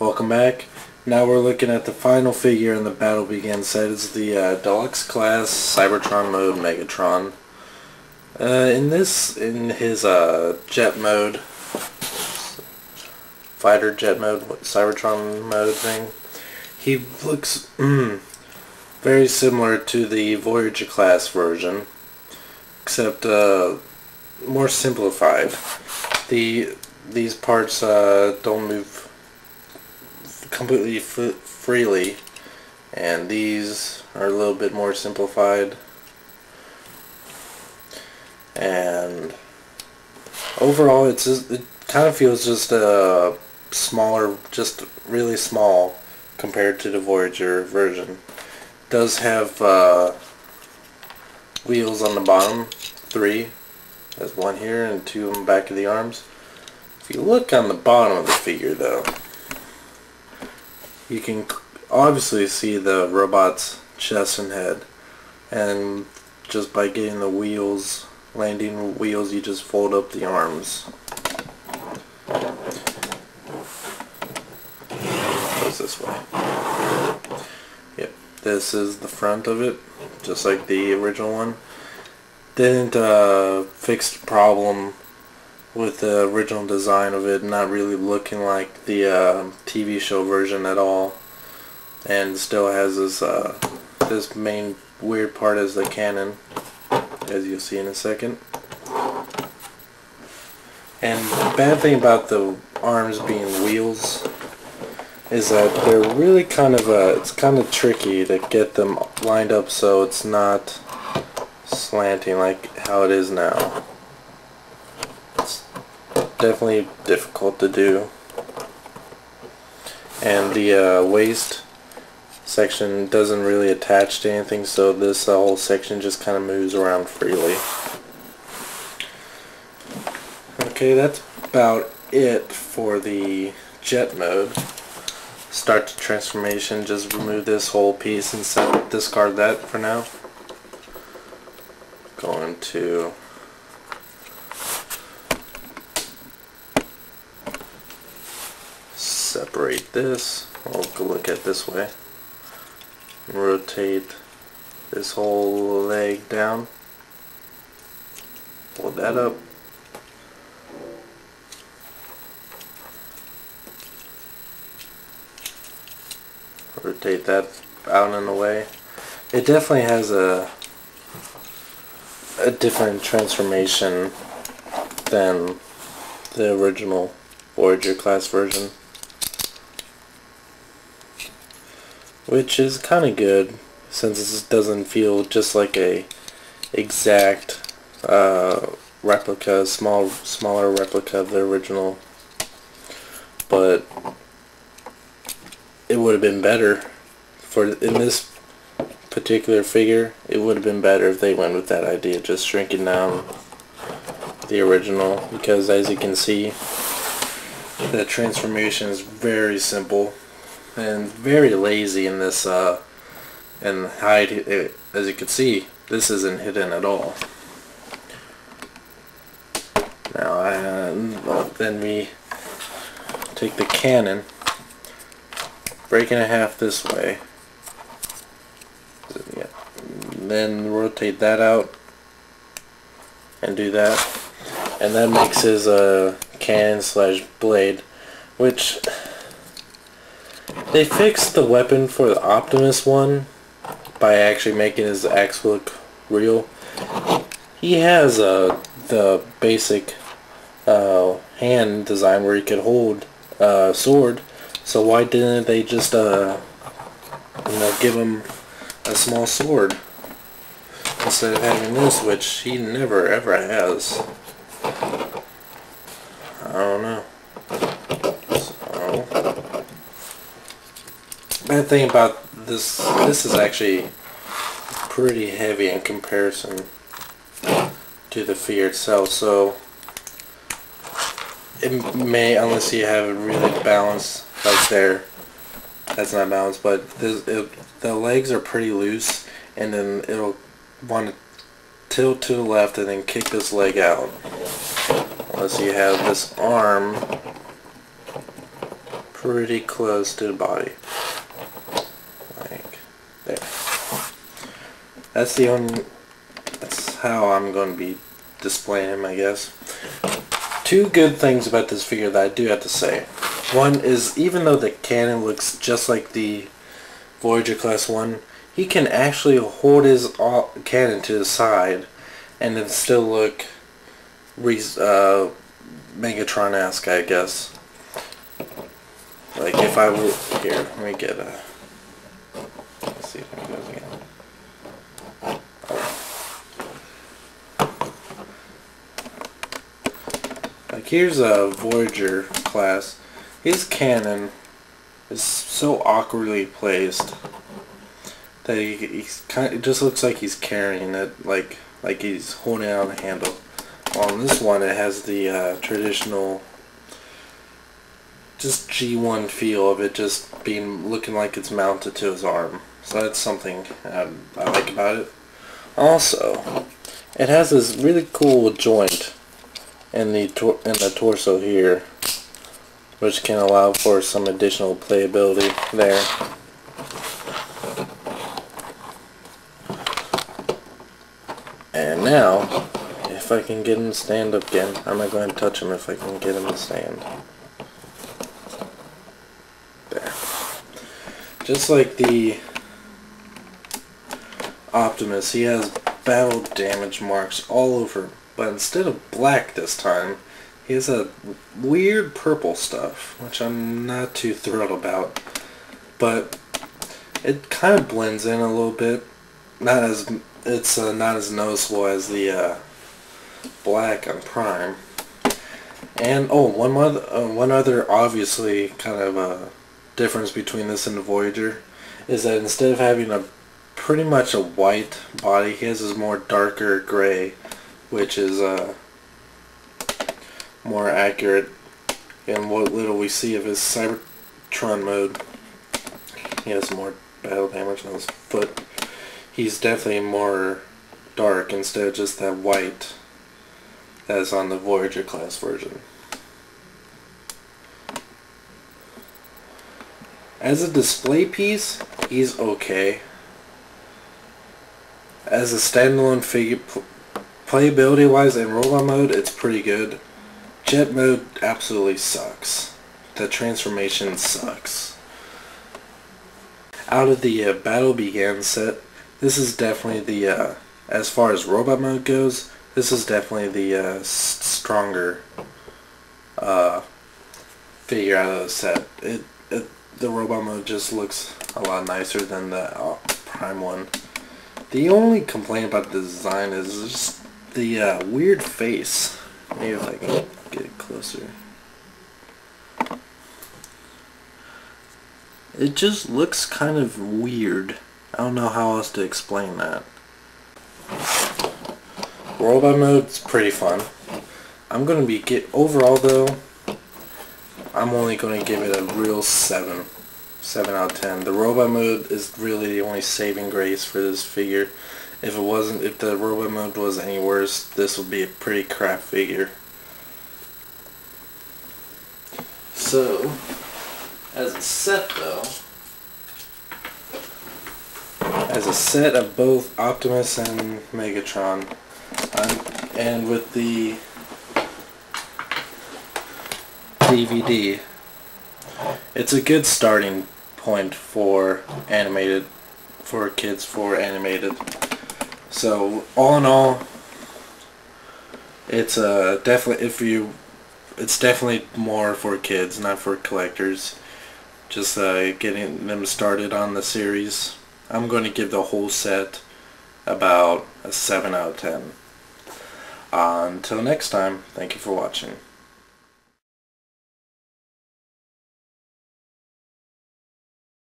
welcome back. Now we're looking at the final figure in the Battle Begins set. It's the Deluxe Class Cybertron mode Megatron. In his jet mode, fighter jet mode, Cybertron mode thing, he looks very similar to the Voyager class version, except more simplified. These parts don't move completely freely, and these are a little bit more simplified. And overall, it kind of feels just smaller, just really small compared to the Voyager version. It does have wheels on the bottom, 3. There's 1 here and 2 on the back of the arms. If you look on the bottom of the figure, though, you can obviously see the robot's chest and head, and just by getting the wheels, landing wheels, you just fold up the arms. It goes this way. Yep, this is the front of it, just like the original one. Didn't fix the problem with the original design of it not really looking like the TV show version at all, and still has this main weird part as the cannon, as you'll see in a second. And the bad thing about the arms being wheels is that they're really it's kind of tricky to get them lined up so it's not slanting like how it is now. It's definitely difficult to do. And the waist section doesn't really attach to anything, so this whole section just kind of moves around freely. Okay, that's about it for the jet mode. Start the transformation, just remove this whole piece and discard that for now. Going to separate this. We'll go look at this way. Rotate this whole leg down. Pull that up. Rotate that out and away. It definitely has a different transformation than the original Voyager class version, which is kind of good since this doesn't feel just like a exact replica, smaller replica of the original. But it would have been better in this particular figure. It would have been better if they went with that idea, just shrinking down the original, because as you can see, the transformation is very simple and very lazy in this and hide. As you can see, this isn't hidden at all. Now then we take the cannon, break it in half this way, then rotate that out and do that, and that makes his cannon slash blade, which they fixed the weapon for the Optimus one by actually making his axe look real. He has the basic hand design where he could hold a sword, so why didn't they just give him a small sword instead of having this, which he never ever has? I don't know. So, bad thing about this is actually pretty heavy in comparison to the figure itself, so it may, unless you have it really balanced like there, that's not balanced, but the legs are pretty loose, and then it'll want to tilt to the left and then kick this leg out. Unless you have this arm pretty close to the body. Like there. That's how I'm going to be displaying him, I guess. Two good things about this figure that I do have to say. One is, even though the cannon looks just like the Voyager Class 1, he can actually hold his cannon to the side and then still look Megatron-esque, I guess. Like if I were here, let me get a. Let's see if it goes again. Like here's a Voyager class. His cannon is so awkwardly placed that he's kind of, it just looks like he's carrying it, like he's holding it on the handle. On this one, it has the traditional, just G1 feel of it, just looking like it's mounted to his arm. So that's something I like about it. Also, it has this really cool joint in the torso here, which can allow for some additional playability there. And now, if I can get him to stand up again, I'm not going to touch him if I can get him to stand. There. Just like the Optimus, he has battle damage marks all over him, but instead of black this time, he has a weird purple stuff, which I'm not too thrilled about, but it kind of blends in a little bit. It's not as noticeable as the black on Prime. And one other obviously kind of a difference between this and the Voyager is that instead of having pretty much a white body, he has this more darker gray, which is more accurate in what little we see of his Cybertron mode. He has more battle damage on his foot. He's definitely more dark instead of just that white as on the Voyager class version. As a display piece, he's okay. As a standalone figure, playability wise and robot mode, it's pretty good. Jet mode absolutely sucks. The transformation sucks. Out of the Battle Began set, this is definitely the, as far as robot mode goes, this is definitely the stronger figure out of the set. The robot mode just looks a lot nicer than the Prime one. The only complaint about the design is just the weird face. Maybe if I can get it closer. It just looks kind of weird. I don't know how else to explain that. Robot mode's pretty fun. I'm gonna overall though, I'm only gonna give it a real 7 out of 10. The robot mode is really the only saving grace for this figure. If the robot mode was any worse, this would be a pretty crap figure. So, as a set though, as a set of both Optimus and Megatron, and with the DVD, it's a good starting point for kids for animated. So all in all, it's definitely more for kids, not for collectors. Just getting them started on the series. I'm going to give the whole set about a 7 out of 10. Until next time, thank you for watching.